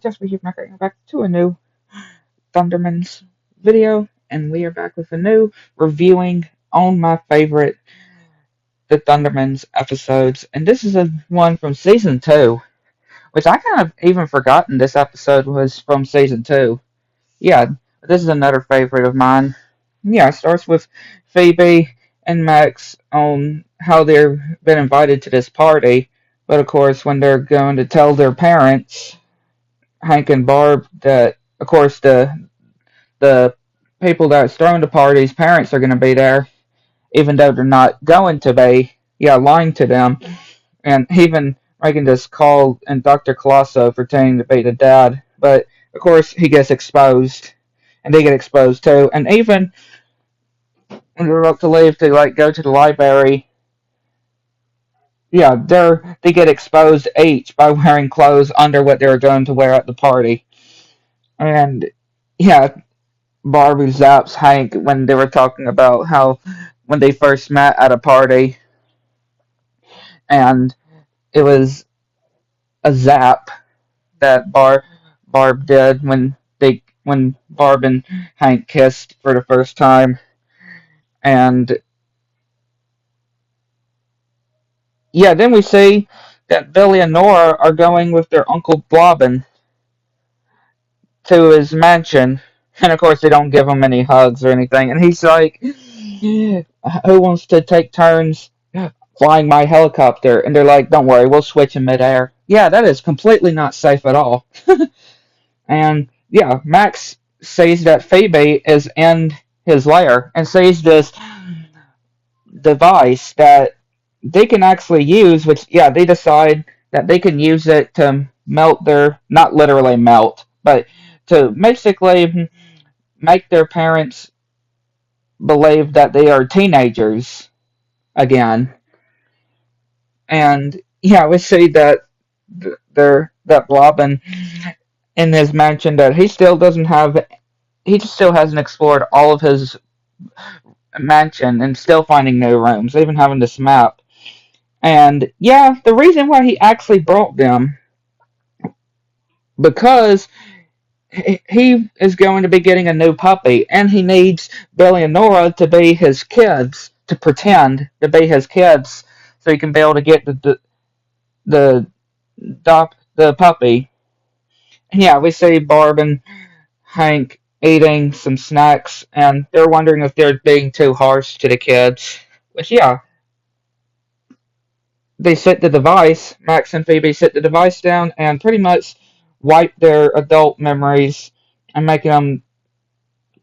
just received my back to a new ThunderMans video, and we are back with a new reviewing on my favorite the ThunderMans episodes, and this is a one from season 2, which I kind of even forgotten this episode was from season 2. Yeah, this is another favorite of mine. Yeah, it starts with Phoebe and Max on how they've been invited to this party, but of course when they're going to tell their parents, Hank and Barb, that of course the people that's throwing the parties, parents are going to be there, even though they're not going to be. Yeah, lying to them, and even making this call and Dr. Colosso pretending to be the dad. But of course, he gets exposed, and they get exposed too. And even when they're about to leave to go to the library, yeah, they get exposed each by wearing clothes under what they were going to wear at the party. And yeah, Barbie zaps Hank when they were talking about how when they first met at a party, and it was a zap that Barb did when Barb and Hank kissed for the first time, and yeah, then we see that Billy and Nora are going with their Uncle Blobbin to his mansion, and of course they don't give him any hugs or anything, and he's like, "Who wants to take turns flying my helicopter?" And they're like, "Don't worry, we'll switch in midair." Yeah, that is completely not safe at all. And yeah, Max sees that Phoebe is in his lair and sees this device that they can actually use, which, yeah, they decide that they can use it to melt their, not literally melt, but to basically make their parents believe that they are teenagers again. And yeah, we see that that Blobbin in his mansion that he still hasn't explored all of his mansion and still finding new rooms, even having this map. And yeah, the reason why he actually brought them, because he is going to be getting a new puppy, and he needs Billy and Nora to be his kids, to pretend to be his kids, so he can be able to get the the puppy. And yeah, we see Barb and Hank eating some snacks, and they're wondering if they're being too harsh to the kids. Which, yeah, they sit the device, Max and Phoebe sit the device down and pretty much wipe their adult memories and make them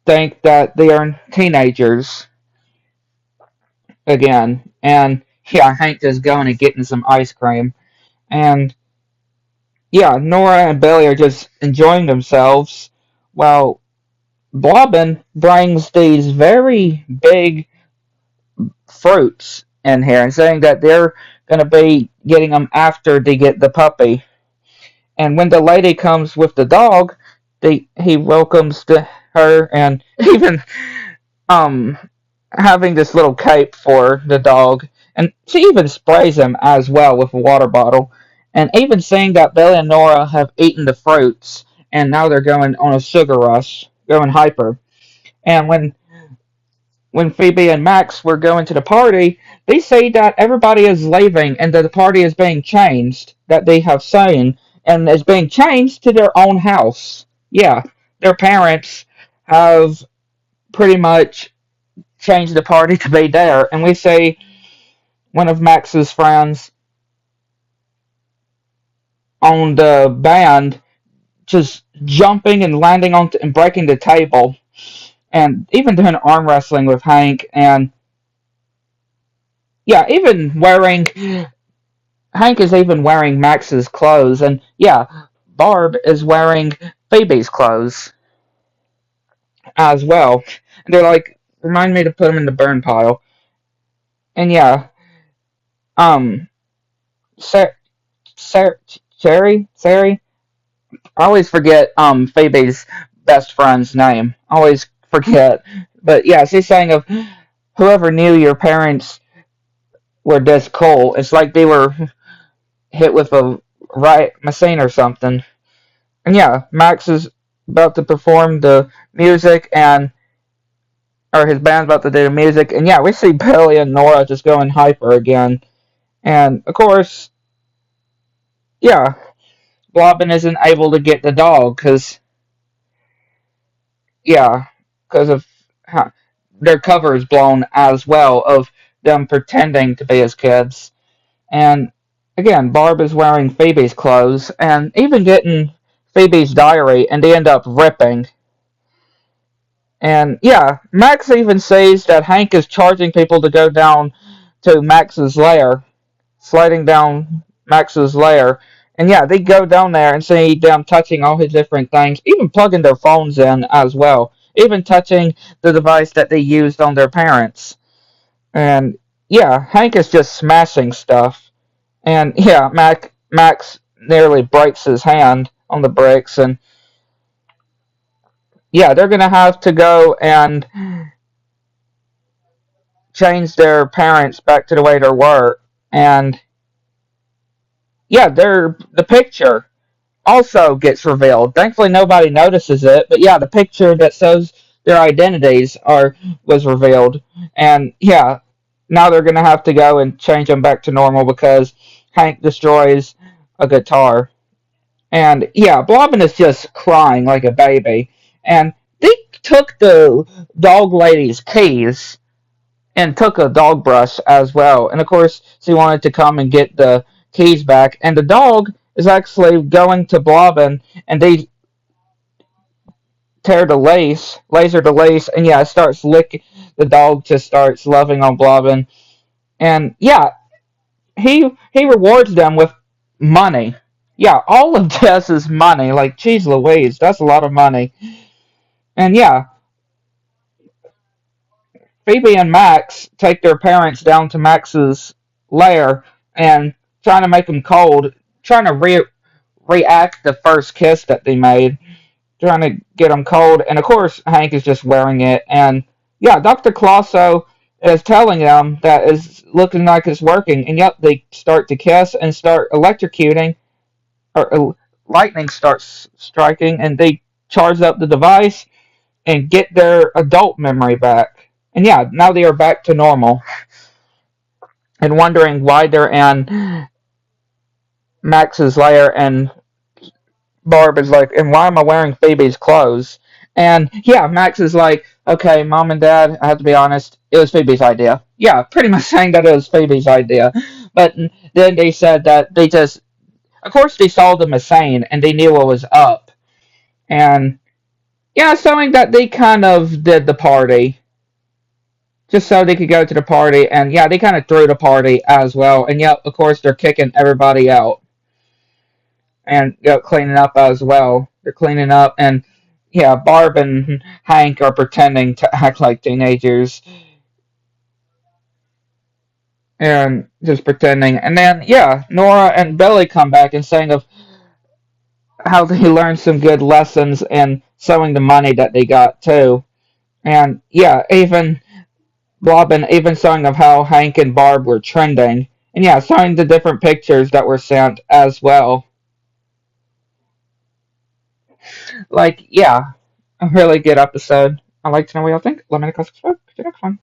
think that they are teenagers again. And yeah, Hank is going and getting some ice cream. And yeah, Nora and Billy are just enjoying themselves while Blobbin brings these very big fruits in here and saying that they're going to be getting them after they get the puppy. And when the lady comes with the dog, he welcomes her, and even um having this little cape for the dog, and she even sprays him as well with a water bottle, and even saying that Billy and Nora have eaten the fruits and now they're going on a sugar rush, going hyper. And when Phoebe and Max were going to the party, they say that everybody is leaving and that the party is being changed, that they have seen, and is being changed to their own house. Yeah, their parents have pretty much changed the party to be there. And we see one of Max's friends on the band just jumping and landing on and breaking the table, and even doing arm wrestling with Hank, and yeah, even wearing Hank is even wearing Max's clothes, and yeah, Barb is wearing Phoebe's clothes as well. And they're like, remind me to put them in the burn pile. And yeah, um, Sar- Sari, I always forget Phoebe's best friend's name. I always forget, but yeah, she's saying of whoever knew your parents were this cool. It's like they were hit with a right machine or something. And yeah, Max is about to perform the music, and or his band's about to do the music, and yeah, we see Billy and Nora just going hyper again. And of course, yeah, Blobbin isn't able to get the dog because yeah, because of how their cover is blown as well of them pretending to be his kids. And again, Barb is wearing Phoebe's clothes and even getting Phoebe's diary, and they end up ripping. And yeah, Max even says that Hank is charging people to go down to Max's lair, sliding down Max's lair. And yeah, they go down there and see them touching all his different things, even plugging their phones in as well, even touching the device that they used on their parents. And yeah, Hank is just smashing stuff. And yeah, Max nearly breaks his hand on the bricks. And yeah, they're going to have to go and change their parents back to the way they were. And yeah, the picture also gets revealed. Thankfully, nobody notices it, but yeah, the picture that shows their identities are was revealed, and yeah, now they're gonna have to go and change them back to normal because Hank destroys a guitar, and yeah, Blobbin is just crying like a baby, and they took the dog lady's keys and took a dog brush as well. And of course, she wanted to come and get the keys back. And the dog is actually going to Blobbin, and they tear the lace, laser the lace, and yeah, it starts licking. The dog just starts loving on Blobbin, and yeah, he rewards them with money. Yeah, all of this is money. Like, geez Louise, that's a lot of money. And yeah, Phoebe and Max take their parents down to Max's lair and trying to make them cold, trying to react the first kiss that they made, trying to get them cold. And of course, Hank is just wearing it. And yeah, Dr. Colosso is telling them that it's looking like it's working. And yet they start to kiss and start electrocuting, or lightning starts striking, and they charge up the device and get their adult memory back. And yeah, now they are back to normal and wondering why they're in Max's lair. And Barb is like, and why am I wearing Phoebe's clothes? And yeah, Max is like, okay, Mom and Dad, I have to be honest, it was Phoebe's idea. Yeah, pretty much saying that it was Phoebe's idea. But then they said that they just, of course, they saw them as sane and they knew what was up. And yeah, showing that they kind of did the party just so they could go to the party. And yeah, they kind of threw the party as well. And yeah, of course, they're kicking everybody out and cleaning up as well. They're cleaning up, and yeah, Barb and Hank are pretending to act like teenagers and just pretending. And then yeah, Nora and Billy come back and saying of how they learned some good lessons and showing the money that they got too. And yeah, even Robin even showing of how Hank and Barb were trending. And yeah, showing the different pictures that were sent as well. Like, yeah, a really good episode. I'd like to know what y'all think. Let me know in the comments below. See you next one.